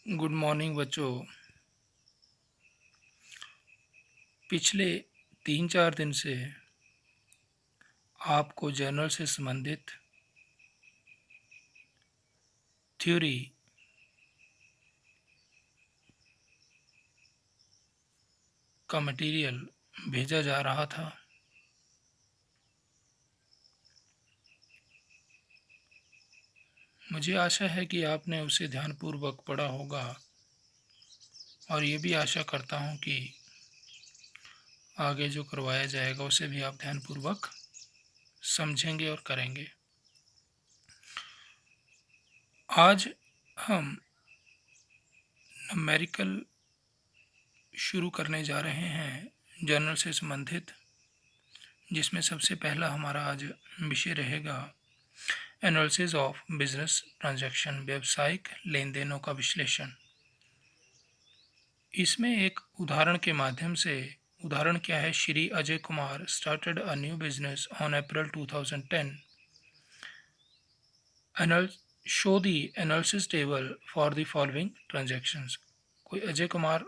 Good morning बच्चों। पिछले 3-4 दिन से आपको जर्नल से संबंधित थ्योरी का मटेरियल भेजा जा रहा था। मुझे आशा है कि आपने उसे ध्यानपूर्वक पढ़ा होगा और ये भी आशा करता हूँ कि आगे जो करवाया जाएगा उसे भी आप ध्यानपूर्वक समझेंगे और करेंगे। आज हम न्यूमेरिकल शुरू करने जा रहे हैं जर्नल से संबंधित, जिसमें सबसे पहला हमारा आज विषय रहेगा एनालिसिस ऑफ बिजनेस ट्रांजैक्शन, व्यावसायिक लेन देनों का विश्लेषण। इसमें एक उदाहरण के माध्यम से, उदाहरण क्या है, Shri Ajay Kumar started a new business on April 2010। Show the analysis table for the following transactions. कोई अजय कुमार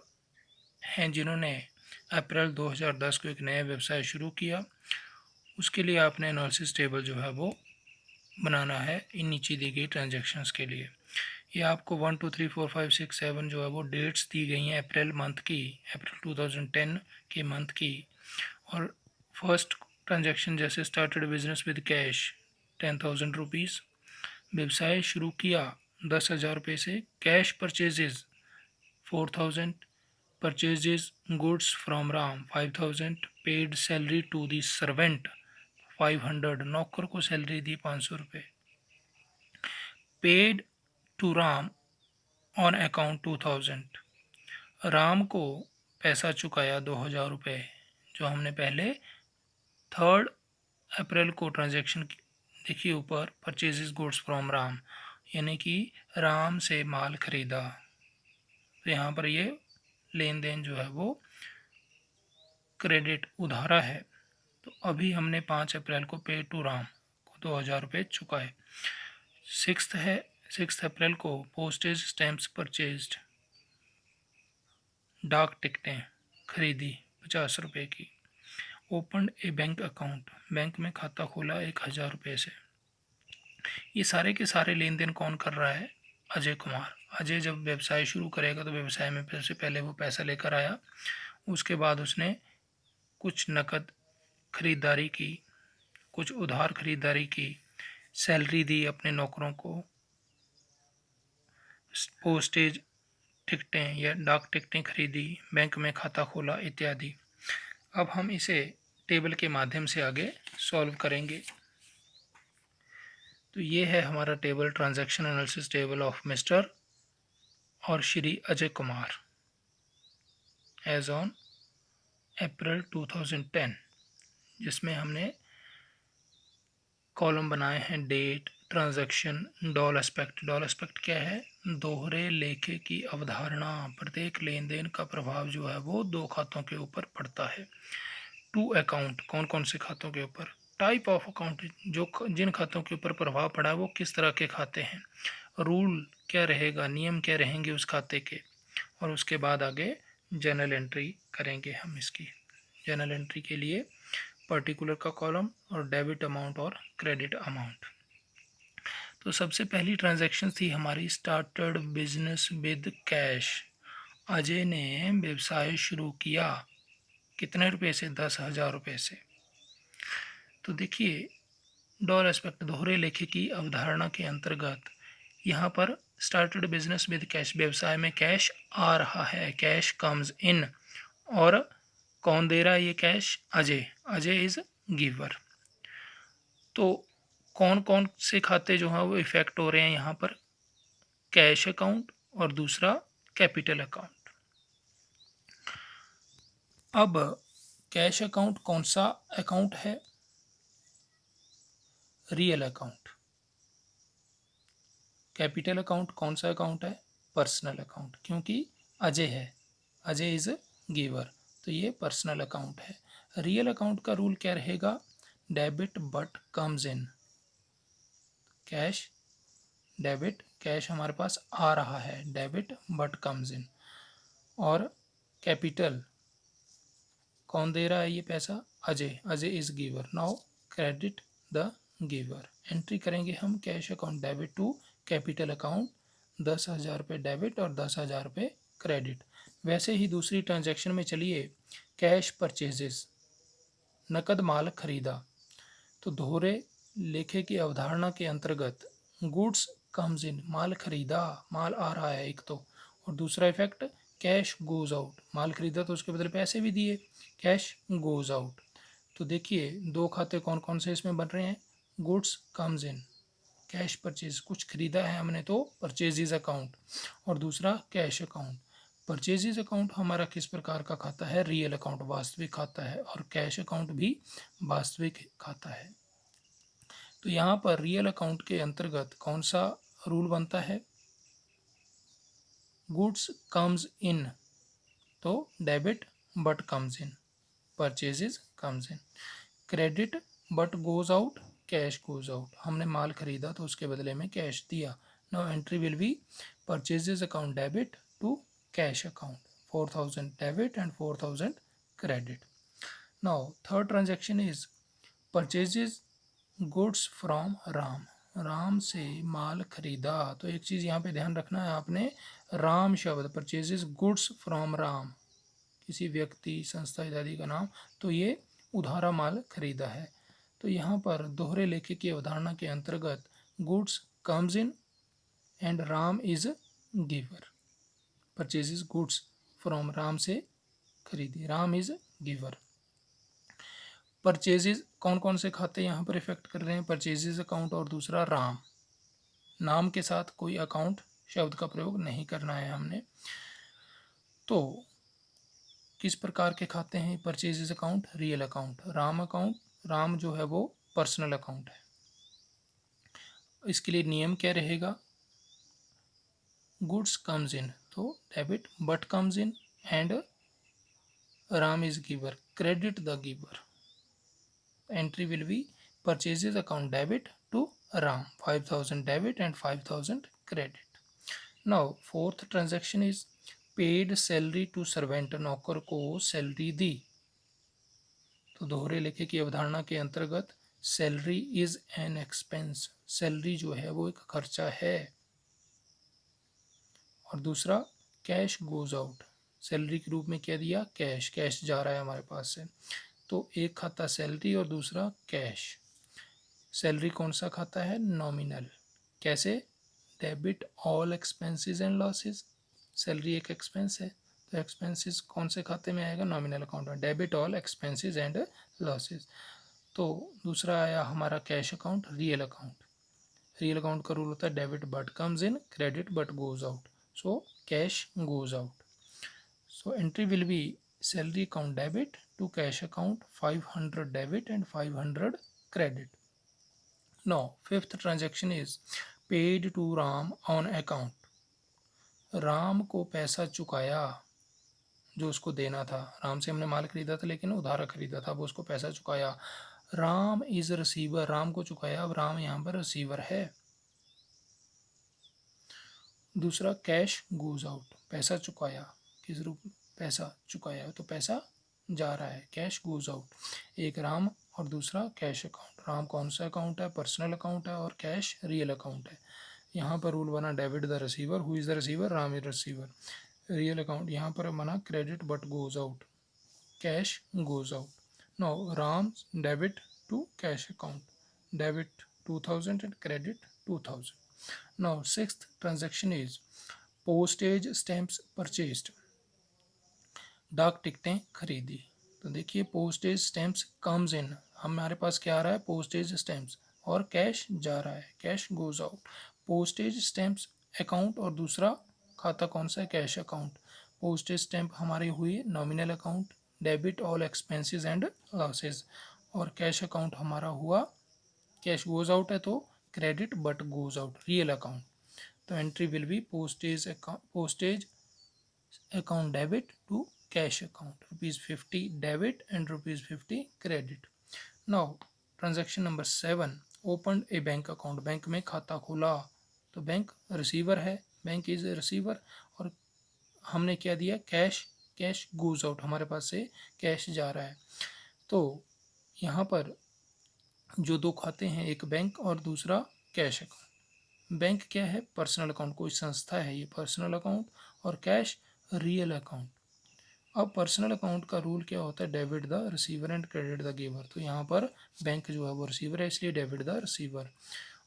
हैं जिन्होंने अप्रैल 2010 को एक नया व्यवसाय शुरू किया। उसके लिए आपने एनालिसिस टेबल जो है वो बनाना है इन नीचे दी गई ट्रांजैक्शंस के लिए। ये आपको 1 2 3 4 5 6 7 जो है वो डेट्स दी गई हैं अप्रैल मंथ की, अप्रैल 2010 के मंथ की। और फर्स्ट ट्रांजैक्शन जैसे started business with cash 10,000 rupees, व्यवसाय शुरू किया 10,000 रुपये से। Cash purchases 4,000, purchases goods from Ram 5,000, paid salary to the servant 500, नौकर को सैलरी दी 500 रुपये। Paid to Ram on account 2,000, Ram को पैसा चुकाया 2,000 रुपये, जो हमने पहले 3 अप्रैल को ट्रांजैक्शन देखिए ऊपर, परचेजेस गुड्स फ्रॉम राम, यानी कि राम से माल खरीदा। तो यहाँ पर ये लेन देन जो है वो क्रेडिट उधारा है। तो अभी हमने 5 अप्रैल को पे टू राम को 2,000 रुपये चुकाए। 6 अप्रैल को पोस्टेज स्टैम्प्स परचेज्ड, डाक टिकटें खरीदी 50 रुपये की। Open a bank account, bank में खाता खोला 1,000 रुपये से। ये सारे के सारे लेन देन कौन कर रहा है? अजय कुमार। अजय जब व्यवसाय शुरू करेगा तो व्यवसाय में सबसे पहले वो पैसा लेकर आया, उसके बाद उसने कुछ नकद खरीदारी की, कुछ उधार खरीदारी की, सैलरी दी अपने नौकरों को, पोस्टेज टिकटें या डाक टिकटें खरीदी, बैंक में खाता खोला इत्यादि। अब हम इसे टेबल के माध्यम से आगे सॉल्व करेंगे। तो ये है हमारा table, transaction analysis table of mister और Shri Ajay Kumar as on April 2010, जिसमें हमने कॉलम बनाए हैं date, transaction, dual aspect. Dual aspect क्या है? दोहरे लेखे की अवधारणा। प्रत्येक लेन देन का प्रभाव जो है वो 2 खातों के ऊपर पड़ता है। टू अकाउंट, कौन कौन से खातों के ऊपर। टाइप ऑफ अकाउंट, जो जिन खातों के ऊपर प्रभाव पड़ा है वो किस तरह के खाते हैं। रूल क्या रहेगा, नियम क्या रहेंगे उस खाते के। और उसके बाद आगे जर्नल एंट्री करेंगे हम इसकी। जर्नल एंट्री के लिए पर्टिकुलर का कॉलम और डेबिट अमाउंट और क्रेडिट अमाउंट। तो सबसे पहली ट्रांजैक्शन थी हमारी started business with cash. Ajay ने व्यवसाय शुरू किया कितने रुपए से? 10,000 रुपये से। तो देखिए, डॉल एस्पेक्ट, दोहरे लेखे की अवधारणा के अंतर्गत यहाँ पर स्टार्टेड बिजनेस विद कैश, व्यवसाय में कैश आ रहा है, कैश कम्स इन। और कौन दे रहा है ये cash? Ajay. Ajay is giver. तो कौन कौन से खाते जो हैं वो इफेक्ट हो रहे हैं यहाँ पर? कैश अकाउंट और दूसरा कैपिटल अकाउंट। अब कैश अकाउंट कौन सा अकाउंट है? Real account. कैपिटल अकाउंट कौन सा अकाउंट है? पर्सनल अकाउंट, क्योंकि अजय है, अजय इज गिवर, तो ये पर्सनल अकाउंट है। रियल अकाउंट का रूल क्या रहेगा? Debit what comes in, cash debit cash हमारे पास आ रहा है, डेबिट बट कम्स इन। और कैपिटल कौन दे रहा है ये पैसा, Ajay, Ajay is giver. Now credit the giver. Entry करेंगे हम cash account debit to capital account, 10,000 रुपये डेबिट और 10,000 रुपये क्रेडिट। वैसे ही दूसरी ट्रांजैक्शन में चलिए, कैश परचेजेस, नकद माल खरीदा। तो दोहरे लेखे की अवधारणा के अंतर्गत गुड्स कम्स इन, माल खरीदा, माल आ रहा है एक तो, और दूसरा इफेक्ट कैश गोज आउट, माल खरीदा तो उसके बदले पैसे भी दिए, कैश गोज आउट। तो देखिए दो खाते कौन कौन से इसमें बन रहे हैं, गुड्स कम्स इन, कैश परचेज, कुछ खरीदा है हमने तो परचेजेज अकाउंट, और दूसरा कैश अकाउंट। परचेजेज अकाउंट हमारा किस प्रकार का खाता है, रियल अकाउंट, वास्तविक खाता है, और कैश अकाउंट भी वास्तविक खाता है। तो यहाँ पर रियल अकाउंट के अंतर्गत कौन सा रूल बनता है, गुड्स कम्स इन तो debit what comes in, purchases comes in. Credit but goes out, cash goes out, हमने माल खरीदा तो उसके बदले में कैश दिया। Now entry will be purchases account debit to cash account, 4,000 debit and 4,000 credit. Now third transaction is purchases goods from Ram, Ram से माल खरीदा। तो एक चीज़ यहाँ पे ध्यान रखना है आपने, राम शब्द, परचेजेज गुड्स फ्रॉम राम, किसी व्यक्ति संस्था इत्यादि का नाम, तो ये उधारा माल खरीदा है। तो यहाँ पर दोहरे लेखे की अवधारणा के अंतर्गत goods comes in and Ram is giver, purchases goods from, Ram से खरीदी, राम इज गिवर। परचेजेज कौन कौन से खाते यहाँ पर इफेक्ट कर रहे हैं, परचेजेज अकाउंट और दूसरा राम, नाम के साथ कोई अकाउंट शब्द का प्रयोग नहीं करना है हमने। तो किस प्रकार के खाते हैं purchases account, real account, Ram account, Ram जो है वो पर्सनल अकाउंट है। इसके लिए नियम क्या रहेगा, गुड्स कम्स इन तो debit what comes in and Ram is giver, credit the giver. Entry will be purchases account debit to Ram, 5,000 debit and 5,000 credit. Now fourth transaction is paid salary to servant, नौकर को salary दी। तो दोहरे लेखे की अवधारणा के अंतर्गत salary is an expense, salary जो है वो एक खर्चा है। और दूसरा कैश गोज आउट, सैलरी के रूप में क्या दिया, कैश, कैश जा रहा है हमारे पास से। तो एक खाता सैलरी और दूसरा कैश। सैलरी कौन सा खाता है, नॉमिनल, कैसे, debit all expenses and losses, salary एक एक्सपेंस है तो एक्सपेंसेस कौन से खाते में आएगा, नॉमिनल अकाउंट में, debit all expenses and losses. तो दूसरा आया हमारा cash account, real account, real account का रूल होता है debit what comes in, credit but goes out, so cash goes out. So entry will be salary account debit to cash account, 500 debit and 500 credit. No fifth transaction is paid to Ram on account, Ram को पैसा चुकाया जो उसको देना था, राम से हमने माल खरीदा था लेकिन उधारा खरीदा था, वो उसको पैसा चुकाया, राम इज रिसीवर, राम को चुकाया, अब राम यहाँ पर रिसीवर है। दूसरा कैश गोज आउट, पैसा चुकाया, किस रूप में, पैसा चुकाया तो पैसा जा रहा है, कैश गोज आउट। एक राम और दूसरा कैश अकाउंट, राम कौन सा अकाउंट है, पर्सनल अकाउंट है, और कैश रियल अकाउंट है। यहाँ पर रूल बना debit the receiver, who is the receiver, Ram is receiver. Real account यहाँ पर बना credit but goes out, cash goes out. Now Ram debit to cash account, debit 2,000 and credit 2,000। Now sixth transaction is postage stamps purchased, डाक टिकटें खरीदी। तो देखिए postage stamps comes in, हमारे पास क्या आ रहा है, पोस्टेज स्टैम्प्स, और कैश जा रहा है, cash goes out. Postage stamps account और दूसरा खाता कौन सा है, कैश अकाउंट। पोस्टेज स्टैम्प हमारी हुई nominal account, debit all expenses and losses, और कैश अकाउंट हमारा हुआ, कैश गोज आउट है तो credit but goes out, real account. तो entry will be postage account debit to cash account, ₹50 debit and ₹50 credit. Now transaction number 7, open a bank account, bank में खाता खोला। तो bank receiver है, bank is receiver. और हमने क्या दिया, कैश, कैश गोज आउट, हमारे पास से कैश जा रहा है। तो यहाँ पर जो दो खाते हैं, एक बैंक और दूसरा कैश अकाउंट। बैंक क्या है, पर्सनल अकाउंट, कोई संस्था है ये पर्सनल अकाउंट, और कैश रियल अकाउंट। अब पर्सनल अकाउंट का रूल क्या होता है, debit the receiver and credit the giver. तो यहाँ पर बैंक जो है वो रिसीवर है, इसलिए डेबिट द रिसीवर।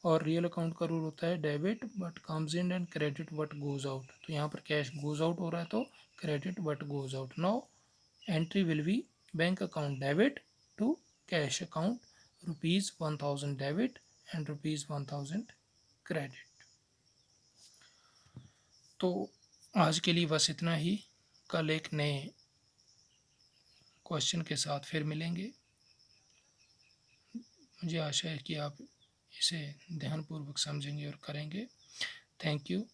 और रियल अकाउंट का रूल होता है debit what comes in and credit but goes out. तो यहाँ पर कैश गोज आउट हो रहा है तो credit but goes out. Now entry will be bank account debit to cash account, ₹1000 debit and ₹1000 credit. तो आज के लिए बस इतना ही। कल एक नए क्वेश्चन के साथ फिर मिलेंगे। मुझे आशा है कि आप इसे ध्यानपूर्वक समझेंगे और करेंगे। Thank you.